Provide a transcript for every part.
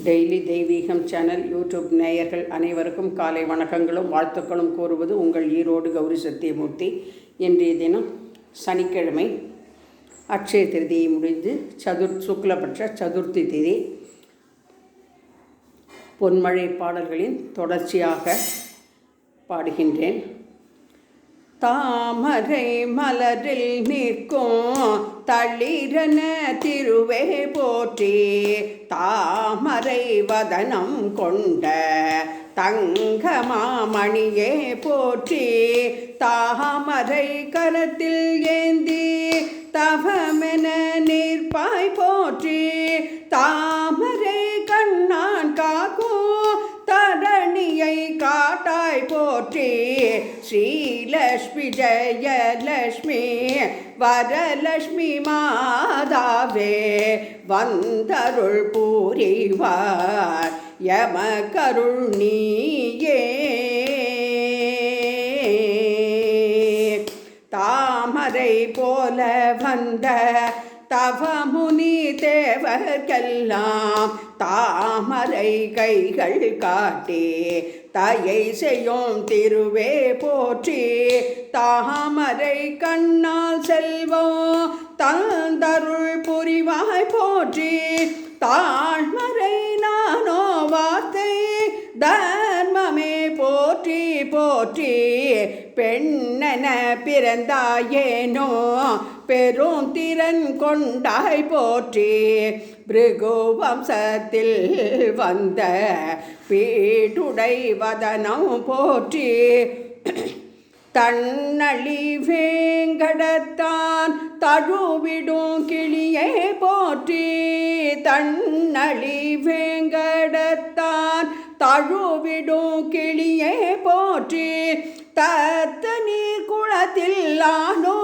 Daily தெய்வீகம் channel YouTube நேயர்கள் அனைவருக்கும் காலை வணக்கங்களும் வாழ்த்துக்களும் கூறுவது உங்கள் ஈரோடு கௌரி சத்தியமூர்த்தி. இன்றைய தினம் சனிக்கிழமை, அட்சய திருதியை முடிந்து சுக்லபட்ச சதுர்த்தி திதி. பொன்மழை பாடல்களின் தொடர்ச்சியாக பாடுகின்றேன். தாமரை மலரில் நிற்கும் தளிரன திருவே போற்றி, தாமரை வதனம் கொண்ட தங்கமாமணியே போற்றி, தாமரை கரத்தில் ஏந்தி தவமென நிற்பாய் போற்றி, தாமரை கண்ணான் காக்கும் தரணியை காட்டாய் போற்றி, ஸ்ரீலக்ஷ்மி ஜெயலக்ஷ்மி வரலக்ஷ்மி மாதாவே வந்தருள் பூரிவார் யமகருள் நீயே. தாமரை போல வந்த தவமுனி தேவர்க்கெல்லாம் தாமரை கைகள் காட்டி தயை செய்யும் திருவே போற்றி, தாமரை கண்ணால் செல்வம் தந்தருள் புரிவாய் போற்றி, தாழ்மறை நானோ வார்த்தை தர்மமே போற்றி போற்றி, பெண்ணென பிறந்தாயேனோ பெரும் திறன் கொண்டாய் போற்றி, பிருகு வம்சத்தில் வந்த பீடுடை வதனம் போற்றி, தன்னழி வேங்கடத்தான் தழுவிடும் கிளியே போற்றி, தன்னழி வேங்கடத்தான் தழுவிடும் கிளியே போற்றி, தத்த நீர் குளத்தில் ஆனோ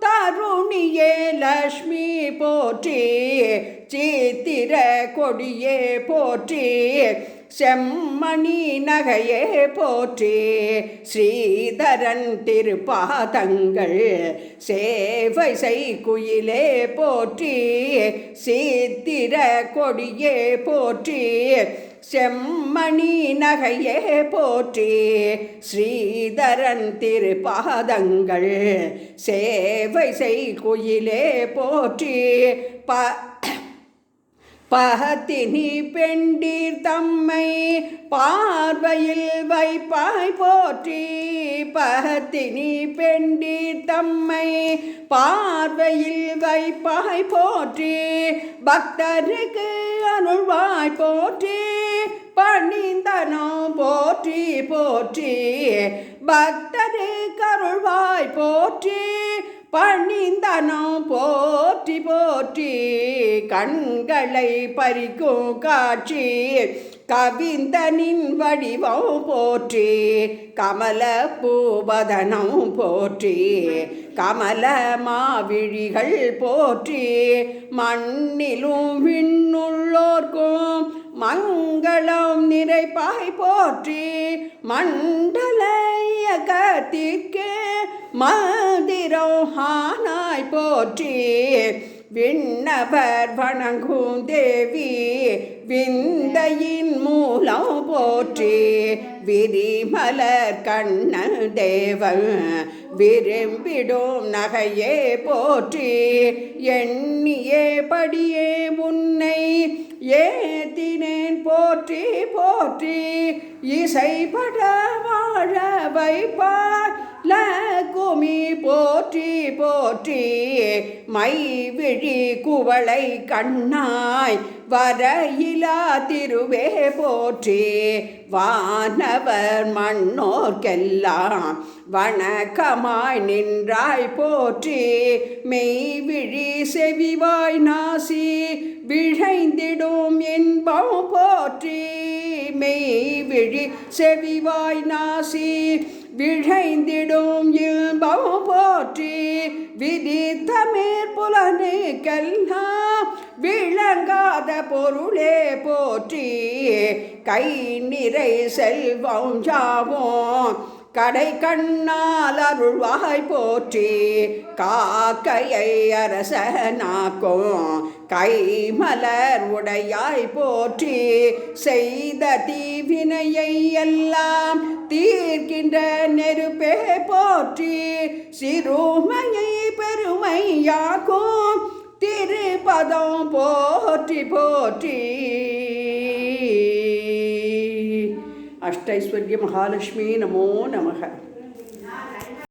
தருணியே லக்ஷ்மி போற்றி, சித்திர கொடியே போற்றி, செம்மணி நகையே போற்றி, ஸ்ரீதரன் திருப்பாதங்கள் சேவை செய் குயிலே போற்றி, சித்திர கொடியே போற்றி, செம்மணி நகையே போற்றி, ஸ்ரீதரன் திருப்பாதங்கள் சேவை செய் குயிலே போற்றி, பகத்தினி பெண்டீர் தம்மை பார்வையில் வைப்பாய் போற்றி, பகத்தினி பெண்டீர் தம்மை பார்வையில் வைப்பாய் போற்றி, பக்தருக்கு அருள்வாய் போற்றி, பணிந்தனோ போற்றி போற்றி, பக்தருக்கு அருள்வாய் போற்றி, பணிந்தனோ போற்றி போற்றி, கண்களை பறிக்கும் காட்சி கவிந்தனின் வடிவம் போற்றி, கமல பூவதனம் போற்றி, கமல மாவிழிகள் போற்றி, மண்ணிலும் விண்ணுள்ளோர்க்கும் மங்களம் நிறைப்பாய் போற்றி, மண்டல இயக்கத்திற்கே மந்திரம் ஆனாய் போற்றி, விண்ணவர் வணங்கும் தேவி விந்தையின் மூலம் போற்றி, விரிமலர் கண்ண தேவன் விரும்பிடும் நகையே போற்றி, எண்ணியே படியே உன்னை ஏத்தினேன் போற்றி போற்றி, இசைப்பட வாழ வைப்பார் லகுமி போற்றி போற்றி, மைவிழி குவளை கண்ணாய் வரையிலா திருவே போற்றி, வானவர் மண்ணோர்க்கெல்லாம் வணக்கமாய் நின்றாய் போற்றி, மெய்விழி செவிவாய் நாசி விழைந்திடும் இன்பம் போற்றி, மெய்விழி செவிவாய் நாசி விழைந்திடும் இன்பம் போற்றி, விதித்த மேற்புலனுக்கெல்லாம் விளங்காத பொருளே போற்றி, கை நிறை செல்வம் யாவும் கடை கண்ணால் அருள்வாய் போற்றி, காக்கையை அரசனாக்கும் கைமலர் உடையாய் போற்றி செய்த தீவினையை எல்லாம் தீர்க்கின்ற நெருப்பே போற்றி சிறுமையை பெருமையாக்கும் திருப்பதம் போற்றி போற்றி. அஷ்டைஸ்வர்ய மகாலட்சுமி நமோ நமக.